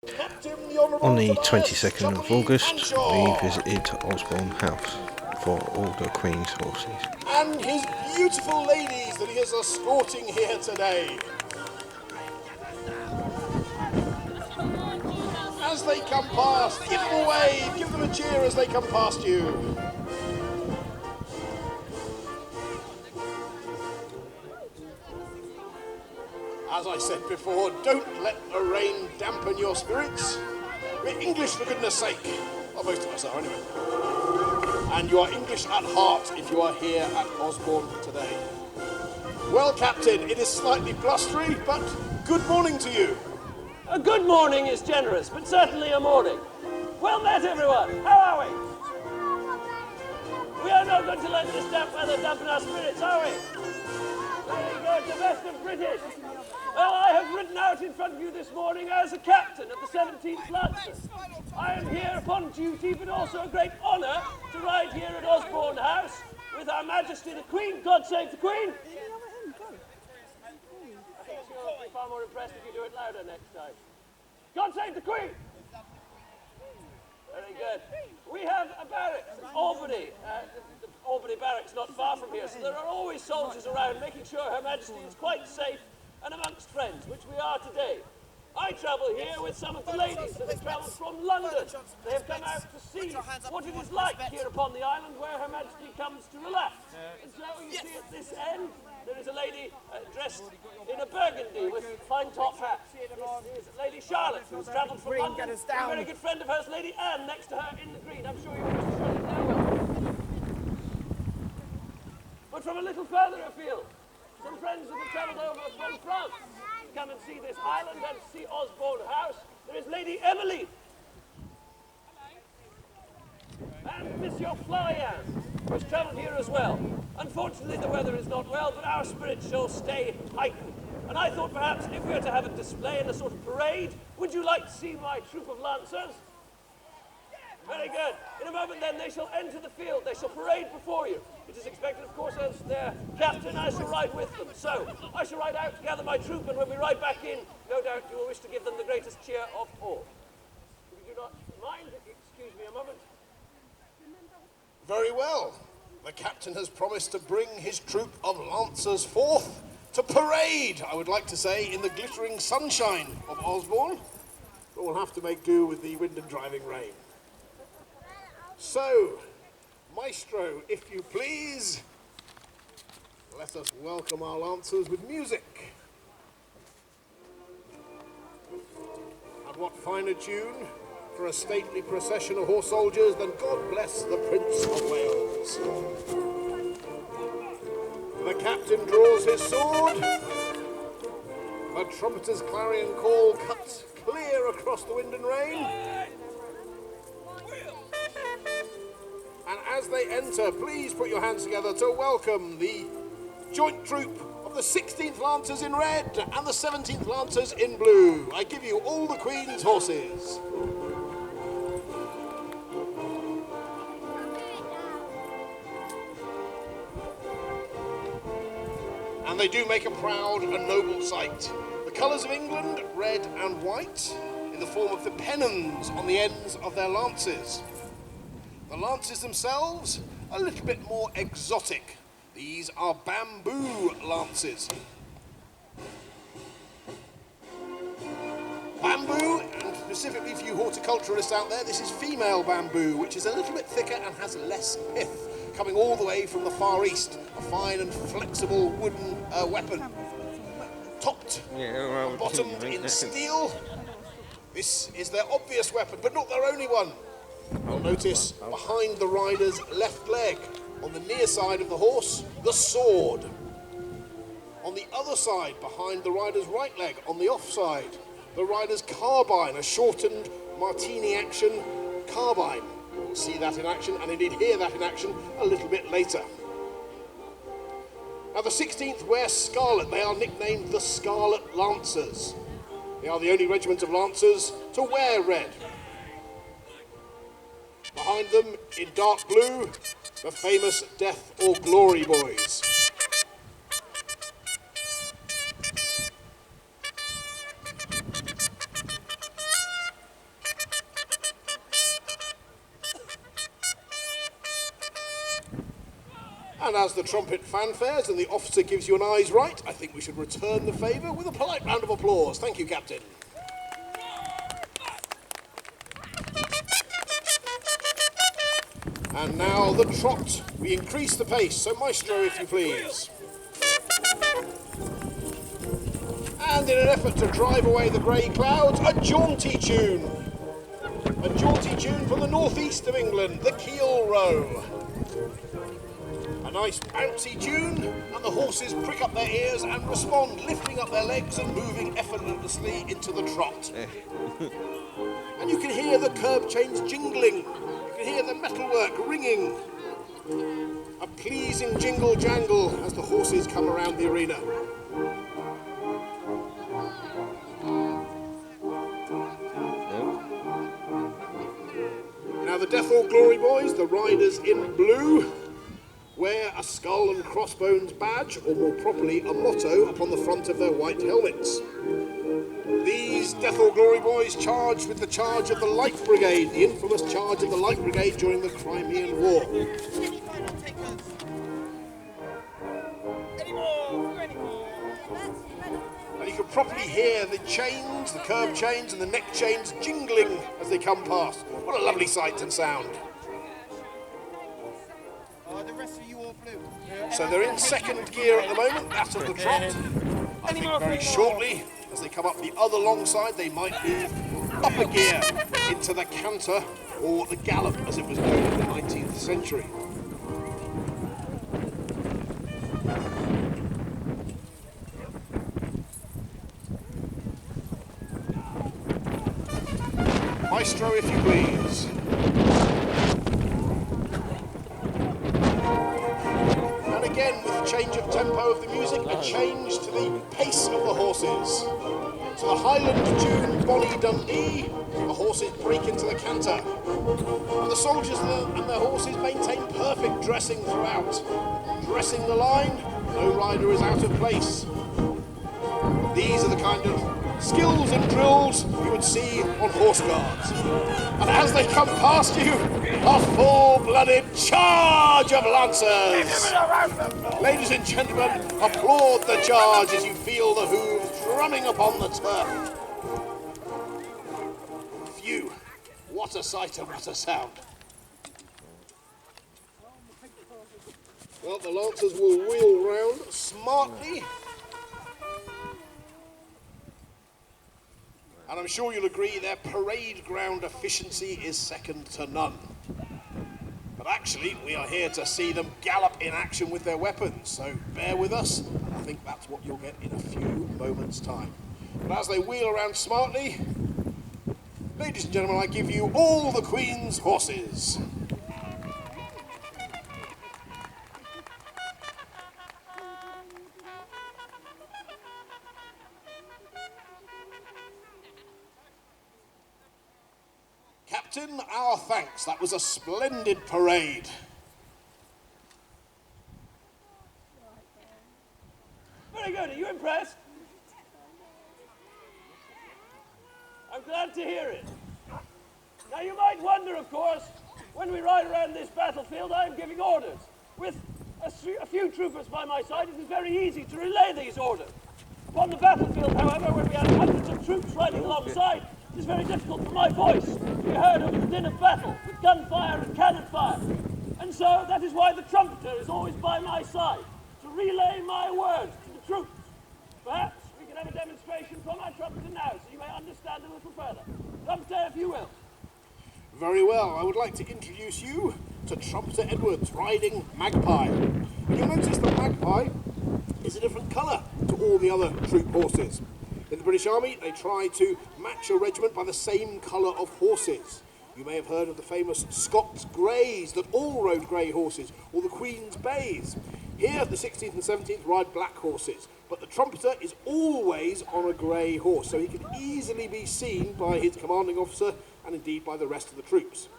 On the 22nd of August, we visited Osbourne House for all the Queen's horses. And his beautiful ladies that he is escorting here today. As they come past, give them a wave, give them a cheer as they come past you. As I said before, don't let the rain dampen your spirits. We're English for goodness sake. Well, most of us are anyway. And you are English at heart if you are here at Osbourne today. Well, Captain, it is slightly blustery, but good morning to you. A good morning is generous, but certainly a morning. Well met, everyone. How are we? We are not going to let this damp weather dampen our spirits, are we? Very good, the best of British. Well, I have ridden out in front of you this morning as a captain of the 17th Lancers. I am here upon duty, but also a great honour to ride here at Osbourne House with Her Majesty the Queen. God save the Queen! I think she'll be far more impressed if you do it louder next time. God save the Queen! Very good. We have a barracks, Albany. The Albany barracks not far from here, so there are always soldiers around making sure Her Majesty is quite safe and amongst friends, which we are today. I travel here with some of the ladies that have travelled from London. They have come out to see what it is like here upon the island where Her Majesty comes to relax. And so you see at this end, there is a lady dressed in a burgundy with fine top hat. This is Lady Charlotte, who has travelled from London. A very good friend of hers, Lady Anne, next to her in the green. I'm sure you know Mr. Charlotte now well. But from a little further afield, some friends that have travelled over from France to come and see this island and see Osbourne House. There is Lady Emily. And Monsieur Florian, who has travelled here as well. Unfortunately, the weather is not well, but our spirits shall stay heightened. And I thought perhaps if we were to have a display and a sort of parade, would you like to see my troop of lancers? Very good. In a moment then, they shall enter the field. They shall parade before you. It is expected, of course, as their captain, I shall ride with them. So, I shall ride out to gather my troop, and when we ride back in, no doubt you will wish to give them the greatest cheer of all. If you do not mind, excuse me a moment. Very well. The captain has promised to bring his troop of lancers forth to parade, I would like to say, in the glittering sunshine of Osbourne. But we'll have to make do with the wind and driving rain. So, Maestro, if you please, let us welcome our lancers with music. And what finer tune for a stately procession of horse soldiers than God Bless the Prince of Wales. The captain draws his sword. The trumpeter's clarion call cuts clear across the wind and rain. And as they enter, please put your hands together to welcome the joint troop of the 16th Lancers in red and the 17th Lancers in blue. I give you all the Queen's horses. And they do make a proud and noble sight. The colours of England, red and white, in the form of the pennons on the ends of their lances. The lances themselves, a little bit more exotic. These are bamboo lances. Bamboo, and specifically for you horticulturalists out there, this is female bamboo, which is a little bit thicker and has less pith, coming all the way from the Far East, a fine and flexible wooden weapon. Topped, bottomed in steel. This is their obvious weapon, but not their only one. You'll notice behind the rider's left leg, on the near side of the horse, the sword. On the other side, behind the rider's right leg, on the off side, the rider's carbine, a shortened martini action carbine. We'll see that in action, and indeed hear that in action a little bit later. Now the 16th wear scarlet. They are nicknamed the Scarlet Lancers. They are the only regiment of lancers to wear red. Behind them, in dark blue, the famous Death or Glory Boys. And as the trumpet fanfares and the officer gives you an eyes right, I think we should return the favour with a polite round of applause. Thank you, Captain. And now the trot. We increase the pace, so maestro, if you please. And in an effort to drive away the grey clouds, a jaunty tune. A jaunty tune from the northeast of England, the Keel Row. A nice bouncy tune, and the horses prick up their ears and respond, lifting up their legs and moving effortlessly into the trot. And you can hear the curb chains jingling. You can hear the metalwork ringing. A pleasing jingle jangle as the horses come around the arena. Now the Death or Glory boys, the riders in blue, wear a skull and crossbones badge, or more properly, a motto upon the front of their white helmets. These Death or Glory boys charged with the charge of the Light Brigade, the infamous charge of the Light Brigade during the Crimean War. And you can properly hear the chains, the curb chains and the neck chains jingling as they come past. What a lovely sight and sound. The rest of you all blue. So they're in second gear at the moment, that of the trot. I think very shortly, as they come up the other long side, they might move up a gear into the canter, or the gallop as it was known in the 19th century. Maestro, if you please. And again, with the change of tempo of the music, a change to the pace of the horses. So the Highland tune, Bonnie Dundee, the horses break into the canter. And the soldiers and their horses maintain perfect dressing throughout. Dressing the line, no rider is out of place. These are the kind of skills and drills you would see on horse guards. And as they come past you, a full-blooded charge of lancers. Ladies and gentlemen, applaud the charge as you feel the hooves drumming upon the turf. Phew, what a sight and what a sound. Well, the lancers will wheel round smartly. And I'm sure you'll agree their parade ground efficiency is second to none. But actually, we are here to see them gallop in action with their weapons, so bear with us. I think that's what you'll get in a few moments' time. But as they wheel around smartly, ladies and gentlemen, I give you all the Queen's horses. Captain, our thanks. That was a splendid parade. Very good. Are you impressed? I'm glad to hear it. Now you might wonder, of course, when we ride around this battlefield, I'm giving orders. With a few troopers by my side, it is very easy to relay these orders. Upon the battlefield, however, where we have hundreds of troops riding alongside, it is very difficult for my voice to be heard over the din of battle, with gunfire and cannon fire. And so that is why the trumpeter is always by my side, to relay my words to the troops. Perhaps we can have a demonstration from our trumpeter now, so you may understand a little further. Trumpeter, if you will. Very well, I would like to introduce you to Trumpeter Edwards riding Magpie. And you'll notice that Magpie is a different colour to all the other troop horses. In the British Army, they try to match a regiment by the same colour of horses. You may have heard of the famous Scots Greys that all rode grey horses, or the Queen's Bays. Here, the 16th and 17th ride black horses, but the trumpeter is always on a grey horse, so he can easily be seen by his commanding officer and indeed by the rest of the troops.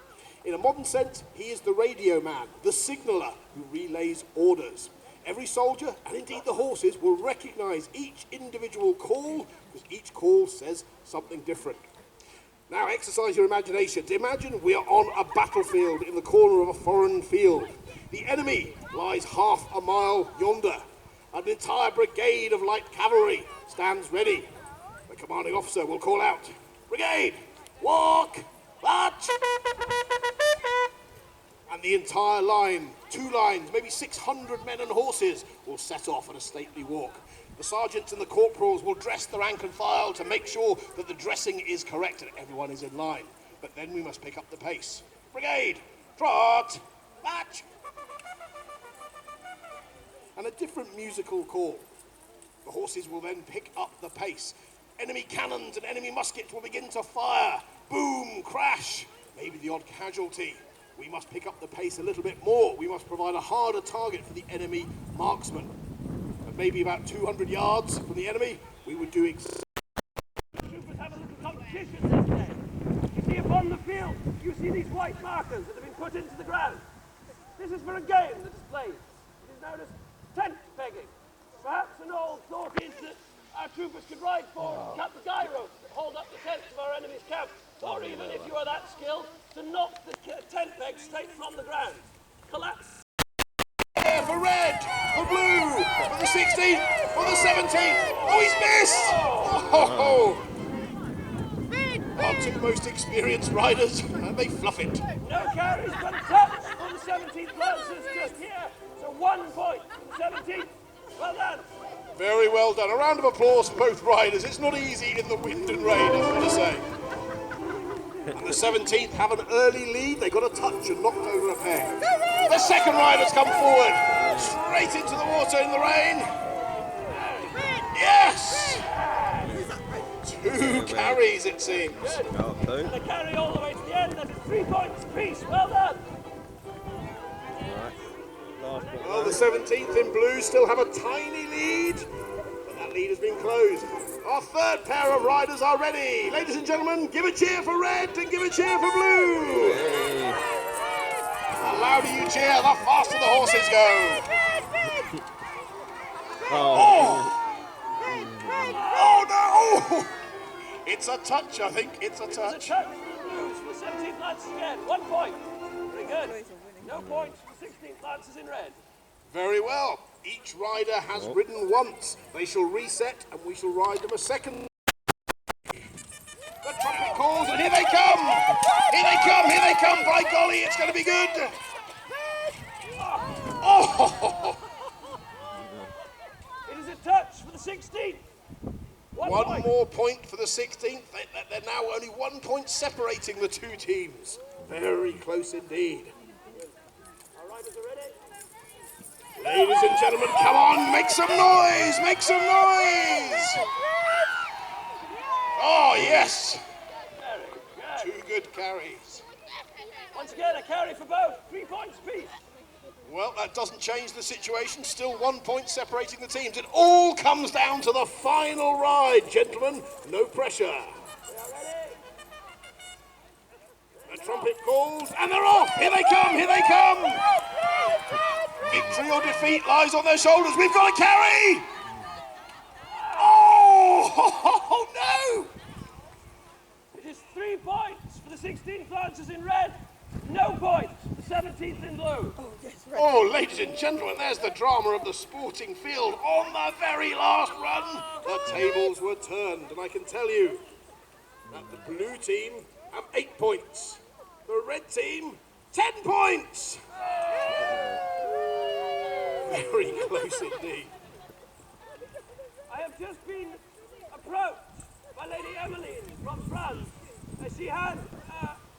In a modern sense, he is the radio man, the signaller, who relays orders. Every soldier, and indeed the horses, will recognise each individual call, because each call says something different. Now exercise your imaginations. Imagine we are on a battlefield in the corner of a foreign field. The enemy lies half a mile yonder. An entire brigade of light cavalry stands ready. The commanding officer will call out, "Brigade, walk, march!" And the entire line, 2 lines, maybe 600 men and horses, will set off at a stately walk. The sergeants and the corporals will dress the rank and file to make sure that the dressing is correct and everyone is in line. But then we must pick up the pace. Brigade, trot, march! And a different musical call. The horses will then pick up the pace. Enemy cannons and enemy muskets will begin to fire. Boom, crash, maybe the odd casualty. We must pick up the pace a little bit more. We must provide a harder target for the enemy marksman. At maybe about 200 yards from the enemy, we would do Troopers have a little competition this day. You see upon the field, you see these white markers that have been put into the ground. This is for a game that is played. It is known as tent pegging. Perhaps an old thought is that our troopers could ride forward and cut the guy ropes that hold up the tents of our enemy's camp. Or even, if you are that skilled, to knock the tent peg straight from the ground. Collapse. Yeah, for red, for blue, for the 16th, for the 17th. Oh, he's missed! Oh, our 2 most experienced riders, and they fluff it. No carries but a touch for the 17th Lancers just here. So 1 point for the 17th. Well done. Very well done. A round of applause for both riders. It's not easy in the wind and rain, I've got to say. And the 17th have an early lead. They got a touch and knocked over a peg. The second rider's come forward, straight into the water in the rain. Yes! 2 carries, it seems. And they carry all the way to the end. That is 3 points apiece. Well done. Well, the 17th in blue still have a tiny lead, but that lead has been closed. Our third pair of riders are ready. Ladies and gentlemen, give a cheer for red and give a cheer for blue. The louder you cheer, the faster the horses go. Oh no! Oh. It's a touch, I think. It's a It's touch. a touch for the Blues for the 17th Lancers again. 1 point. Very good. No points for the 16th Lancers in red. Very well. Each rider has ridden once. They shall reset and we shall ride them a second. The trumpet calls and here they come! Here they come! Here they come! By golly, it's going to be good! Oh! It is a touch for the 16th. One point. more point for the 16th. They're now only 1 point separating the 2 teams. Very close indeed. Our riders are ready. Ladies and gentlemen, come on, make some noise! Make some noise! Oh, yes! Very good. 2 good carries. Once again, a carry for both. 3 points apiece. Well, that doesn't change the situation. Still 1 point separating the teams. It all comes down to the final ride, gentlemen. No pressure. We are ready. The trumpet calls, and they're off! Here they come! Here they come! Victory or defeat lies on their shoulders. We've got a carry! Oh, no! It is 3 points for the 16th Lancers in red. No points for the 17th in blue. Oh, ladies and gentlemen, there's the drama of the sporting field. On the very last run, the tables were turned, and I can tell you that the blue team have 8 points. The red team, 10 points. Very close indeed. I have just been approached by Lady Emmeline from France. She had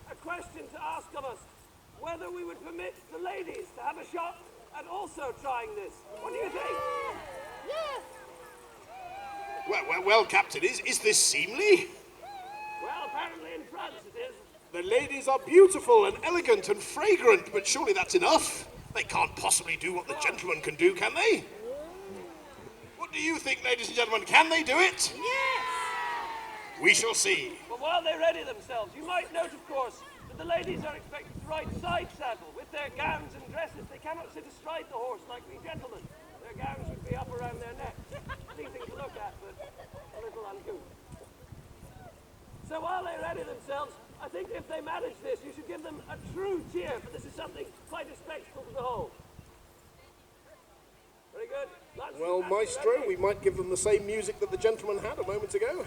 a question to ask of us, whether we would permit the ladies to have a shot at also trying this. What do you think? Well, Captain, is this seemly? Well, apparently in France it is. The ladies are beautiful and elegant and fragrant, but surely that's enough. They can't possibly do what the gentlemen can do, can they? What do you think, ladies and gentlemen? Can they do it? Yes! We shall see. But while they ready themselves, you might note, of course, that the ladies are expected to ride side saddle. With their gowns and dresses, they cannot sit astride the horse like we gentlemen. Their gowns would be up around their necks. Pleasing to look at, but a little uncouth. So while they ready themselves, I think if they manage this, you should give them a true cheer, but this is something quite a spectacle to behold. Very good. Well, Maestro, we might give them the same music that the gentleman had a moment ago.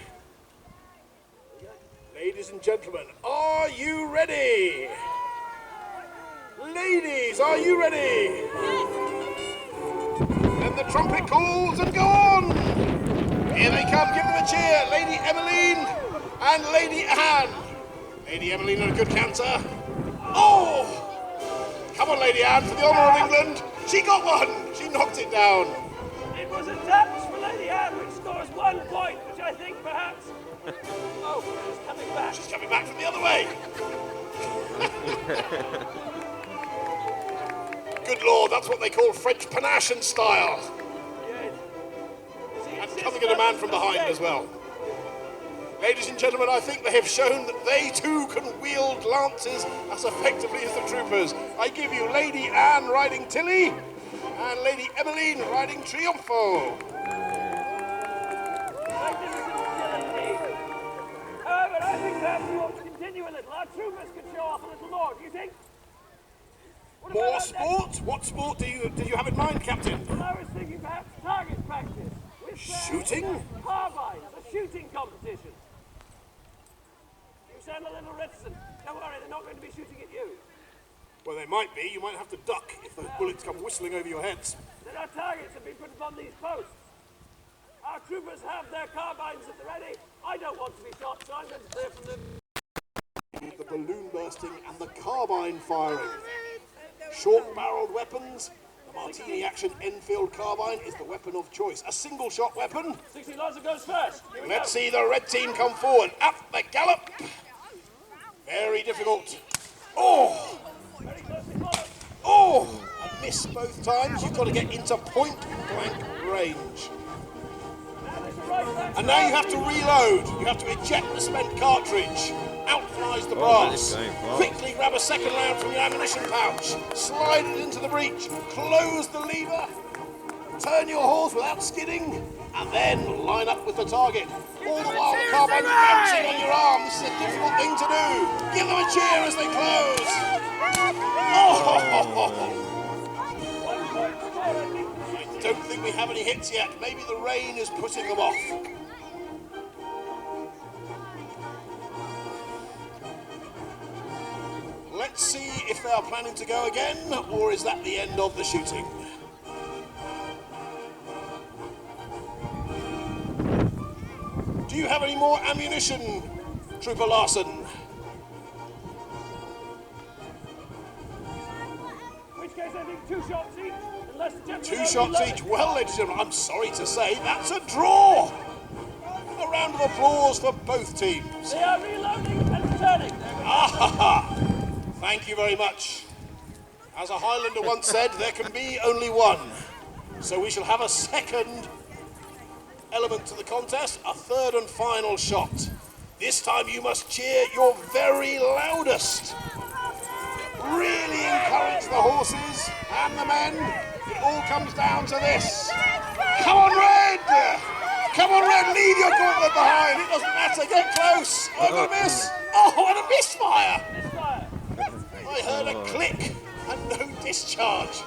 Ladies and gentlemen, are you ready? Ladies, are you ready? Then the trumpet calls and go on! Here they come, give them a cheer. Lady Emmeline and Lady Anne. Lady Emmeline on a good canter. Oh! Come on, Lady Anne, for the honour of England. She got one. She knocked it down. It was a touch for Lady Anne, which scores 1 point, which I think perhaps... Oh, she's coming back. She's coming back from the other way. Good Lord, that's what they call French panache and style. Yes. And coming at a man from behind as well. Ladies and gentlemen, I think they have shown that they too can wield lances as effectively as the troopers. I give you Lady Anne riding Tilly and Lady Emmeline riding Triumphal. However, I think perhaps we ought to continue a little. Our troopers could show off a little more, do you think? More sport? What sport do you have in mind, Captain? Well, I was thinking perhaps target practice. With, shooting? Carbines, a shooting competition. You sound a little reticent. Don't worry, they're not going to be shooting at you. Well, they might be. You might have to duck if those bullets come whistling over your heads. Then our targets have been put upon these posts. Our troopers have their carbines at the ready. I don't want to be shot, so I'm going to clear from them. The balloon bursting and the carbine firing. Short-barreled weapons. The Martini Action Enfield carbine is the weapon of choice. A single-shot weapon. 60 Lancer goes first. Let's see the red team come forward. Up the gallop. Very difficult. Oh! Very closely followed. Oh! A miss both times. You've got to get into point-blank range. And now you have to reload. You have to eject the spent cartridge. Outflies the brass. Quickly grab a second round from your ammunition pouch. Slide it into the breech. Close the lever. Turn your horse without skidding. And then line up with the target. All the while the carbine bouncing on your arm. This is a difficult thing to do. Give them a cheer as they close. Oh! I don't think we have any hits yet. Maybe the rain is putting them off. Let's see if they are planning to go again, or is that the end of the shooting? Do you have any more ammunition, Trooper Larson? In which case I think 2 shots each, unless the gentlemen 2 shots each. Well, ladies and gentlemen, I'm sorry to say, that's a draw! A round of applause for both teams. They are reloading and returning. Ah! Thank you very much. As a Highlander once said, there can be only one. So we shall have a second element to the contest, a third and final shot. This time you must cheer your very loudest. Really encourage the horses and the men. It all comes down to this. Come on, Red! Come on, Red, leave your gauntlet behind. It doesn't matter, get close. Oh, I've got a miss. Oh, and a misfire. I heard a click and no discharge.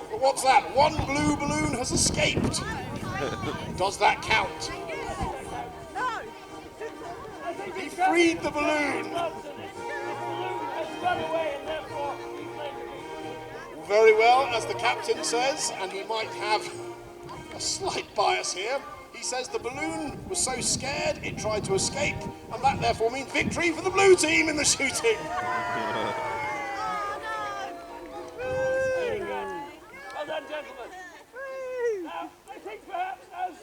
But what's that? 1 blue balloon has escaped. Does that count? He freed the balloon. Very well, as the captain says, and he might have a slight bias here. He says the balloon was so scared it tried to escape, and that therefore means victory for the blue team in the shooting. Well done, gentlemen. Now, I think perhaps as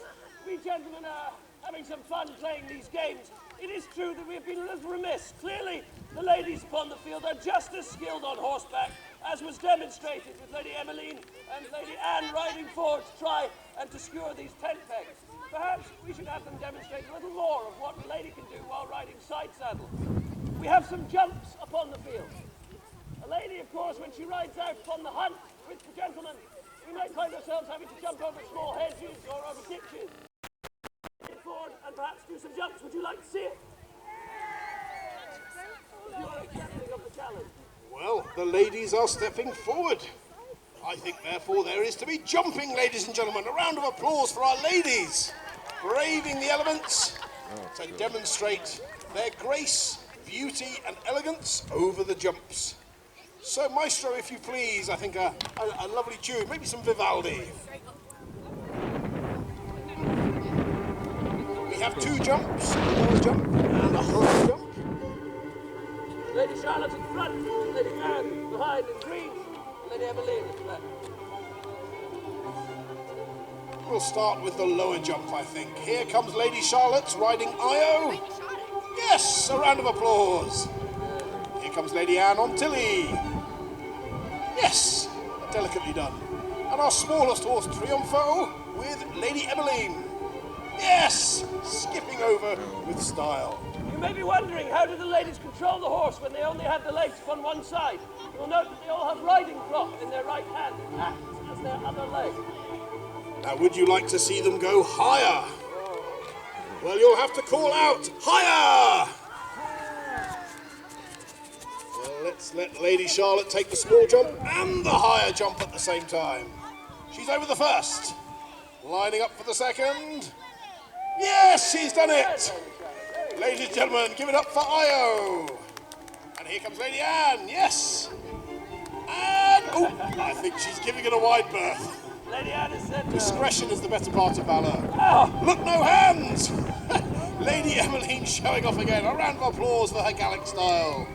we gentlemen are having some fun playing these games, it is true that we have been a little remiss. Clearly, the ladies upon the field are just as skilled on horseback as was demonstrated with Lady Emmeline and Lady Anne riding forward to try and to skewer these tent pegs. Perhaps we should have them demonstrate a little more of what a lady can do while riding side saddle. We have some jumps upon the field. A lady, of course, when she rides out upon the hunt with the gentlemen, we might find ourselves having to jump over small hedges or over ditches. Forward and perhaps do some jumps. Would you like to see it? Well, the ladies are stepping forward. I think, therefore, there is to be jumping, ladies and gentlemen. A round of applause for our ladies, braving the elements to demonstrate their grace, beauty, and elegance over the jumps. So, Maestro, if you please, I think a lovely tune, maybe some Vivaldi. We have 2 jumps, a low jump and a high jump. Lady Charlotte in front, Lady Anne behind in green, Lady Emmeline at the back. We'll start with the lower jump, I think. Here comes Lady Charlotte riding Io. Yes, a round of applause. Here comes Lady Anne on Tilly. Yes, delicately done. And our smallest horse, Triumpho, with Lady Emmeline. Yes, skipping over with style. You may be wondering, how do the ladies control the horse when they only have the legs on one side? You will note that they all have riding crop in their right hand. It acts as their other leg. Now, would you like to see them go higher? Well, you'll have to call out, higher! Well, let's let Lady Charlotte take the small jump and the higher jump at the same time. She's over the first. Lining up for the second. Yes, she's done it! Ladies and gentlemen, give it up for Io. And here comes Lady Anne, yes! And, oh, I think she's giving it a wide berth. Lady Anne has said Discretion is the better part of valour. Oh, look, no hands! Lady Emmeline showing off again. A round of applause for her Gallic style.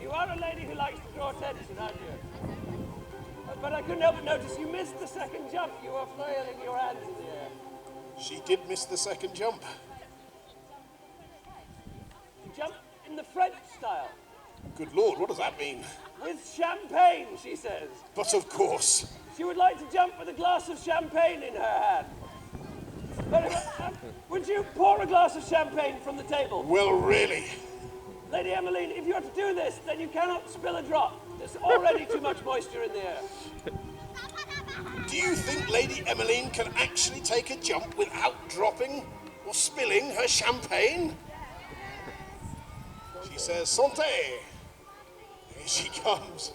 You are a lady who likes to draw attention, aren't you? But I couldn't help but notice you missed the second jump. You were flailing your hands in the air. She did miss the second jump. You jumped in the French style. Good Lord, what does that mean? With champagne, she says. But of course. She would like to jump with a glass of champagne in her hand. But would you pour a glass of champagne from the table? Well, really? Lady Emmeline, if you are to do this, then you cannot spill a drop. There's already too much moisture in the air. Do you think Lady Emmeline can actually take a jump without dropping or spilling her champagne? She says, Santé. Here she comes.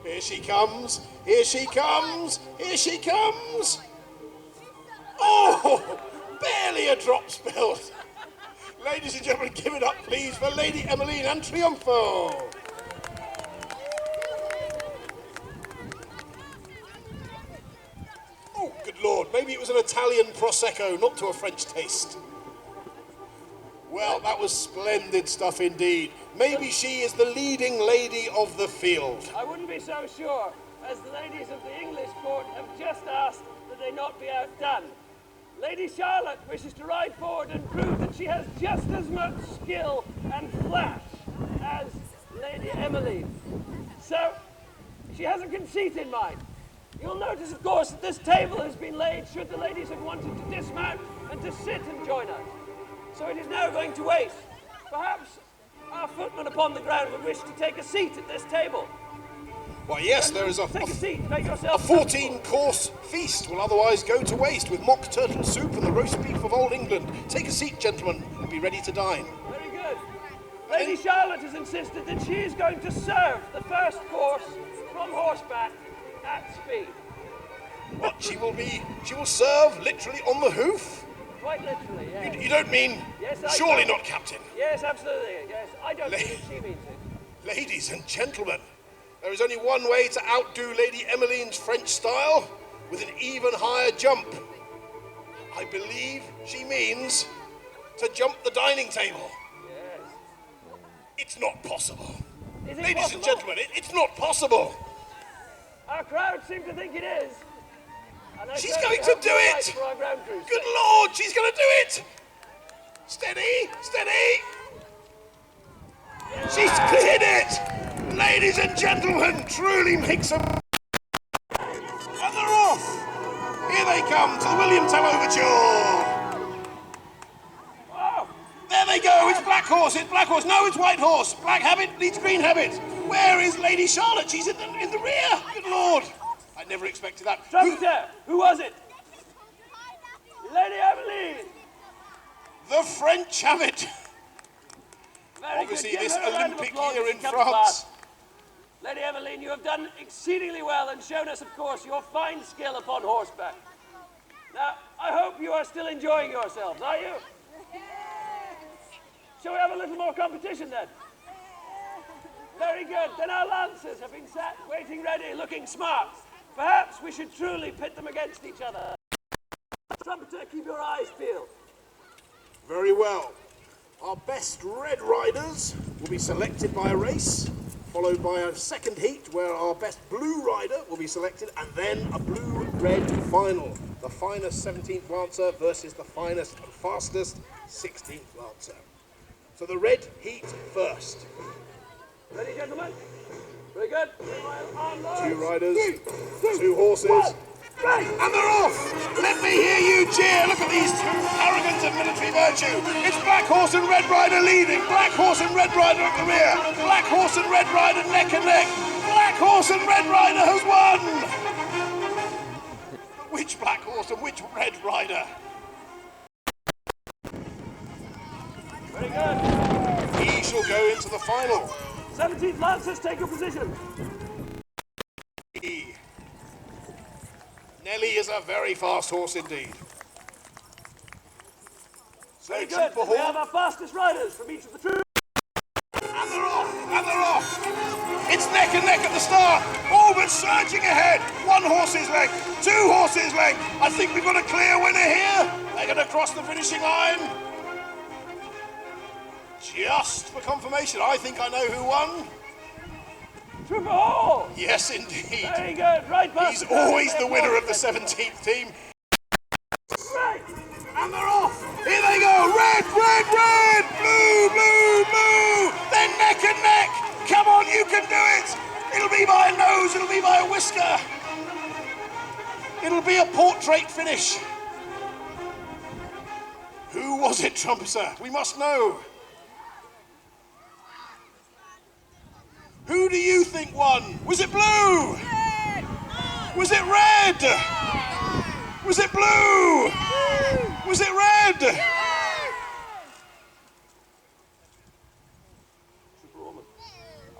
Here she comes. Here she comes. Here she comes. Oh, barely a drop spilled. Ladies and gentlemen, give it up, please, for Lady Emmeline and Triumpho. Oh, good Lord, maybe it was an Italian Prosecco, not to a French taste. Well, that was splendid stuff indeed. Maybe she is the leading lady of the field. I wouldn't be so sure, as the ladies of the English court have just asked that they not be outdone. Lady Charlotte wishes to ride forward and prove that she has just as much skill and flash as Lady Emmeline. So, she has a conceit in mind. You'll notice, of course, that this table has been laid should the ladies have wanted to dismount and to sit and join us. So it is now going to wait. Perhaps our footman upon the ground would wish to take a seat at this table. Why, yes, there is Take a seat, make yourself 14-course feast will otherwise go to waste with mock turtle soup and the roast beef of Old England. Take a seat, gentlemen, and be ready to dine. Very good. Lady Charlotte has insisted that she is going to serve the first course from horseback at speed. What, she will serve literally on the hoof? Quite literally, yes. You don't mean, Yes, surely not, Captain? Yes, absolutely, yes. I don't think that she means it. Ladies and gentlemen, there is only one way to outdo Lady Emmeline's French style, with an even higher jump. I believe she means to jump the dining table. Yes. It's not possible. Is it Ladies possible? and gentlemen, it's not possible. Our crowd seem to think it is. And I She's certainly going to hope do you're it! right for our ground crews. Good Lord, she's going to do it! Steady, steady! She's cleared it! Ladies and gentlemen, truly makes a... And they're off! Here they come to the William Tell Overture! Oh, There they go, it's Black Horse, no, it's White Horse! Black Habit leads Green Habit! Where is Lady Charlotte? She's in the rear! Good Lord! I never expected that. trumpeter, who was it? Lady Emmeline. The French Habit! Very Obviously, good. Give this her a round of Olympic applause year as she in comes France. past. Lady Emmeline, you have done exceedingly well and shown us, of course, your fine skill upon horseback. Now, I hope you are still enjoying yourselves, are you? Shall we have a little more competition then? Very good. Then our lancers have been sat, waiting ready, looking smart. Perhaps we should truly pit them against each other. Trumpeter, keep your eyes peeled. Very well. Our best red riders will be selected by a race, followed by a second heat where our best blue rider will be selected, and then a blue-red final. The finest 17th Lancer versus the finest and fastest 16th Lancer. So the red heat first. Ready, gentlemen? Very good. Two riders, two horses, and they're off! Let me hear you cheer! Look at these arrogance and military virtue! It's Black Horse and Red Rider leading! Black Horse and Red Rider at the rear! Black Horse and Red Rider neck and neck! Black Horse and Red Rider has won! Which Black Horse and which Red Rider? Very good. He shall go into the final. 17th Lancers, take your position. Nelly is a very fast horse indeed. Very good. We have our fastest riders from each of the troops. And they're off! And they're off! It's neck and neck at the start. Oh, but surging ahead. One horse's leg, two horses' leg. I think we've got a clear winner here. They're going to cross the finishing line. Just for confirmation, I think I know who won. Trooper Hall! Yes, indeed. Very good. Right past. He's always the winner of the 17th team. Right. And they're off! Here they go! Red, red, red! Blue, blue, blue! They're neck and neck! Come on, you can do it! It'll be by a nose, it'll be by a whisker. It'll be a portrait finish. Who was it, Trumpeter? We must know. Who do you think won? Was it blue? Was it red? Was it blue? Was it red?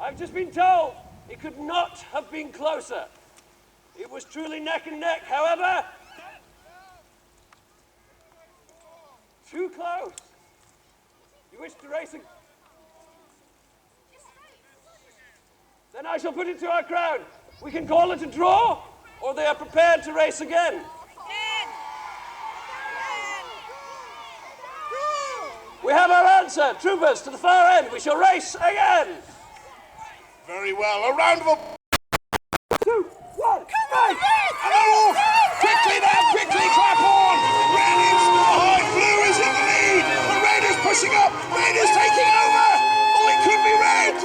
I've just been told it could not have been closer. It was truly neck and neck. However, too close. You wish to race again? Then I shall put it to our crowd. We can call it a draw, or they are prepared to race again. We have our answer. Troopers, to the far end. We shall race again. Very well. A round of applause. 2, 1, race! And they're off! Quickly now, quickly, clap on! Red is behind, blue is in the lead! The red is pushing up, red is taking over! Oh, it could be red!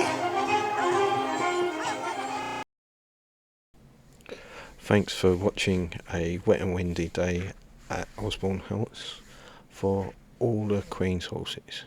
Thanks for watching a wet and windy day at Osbourne House for all the Queen's horses.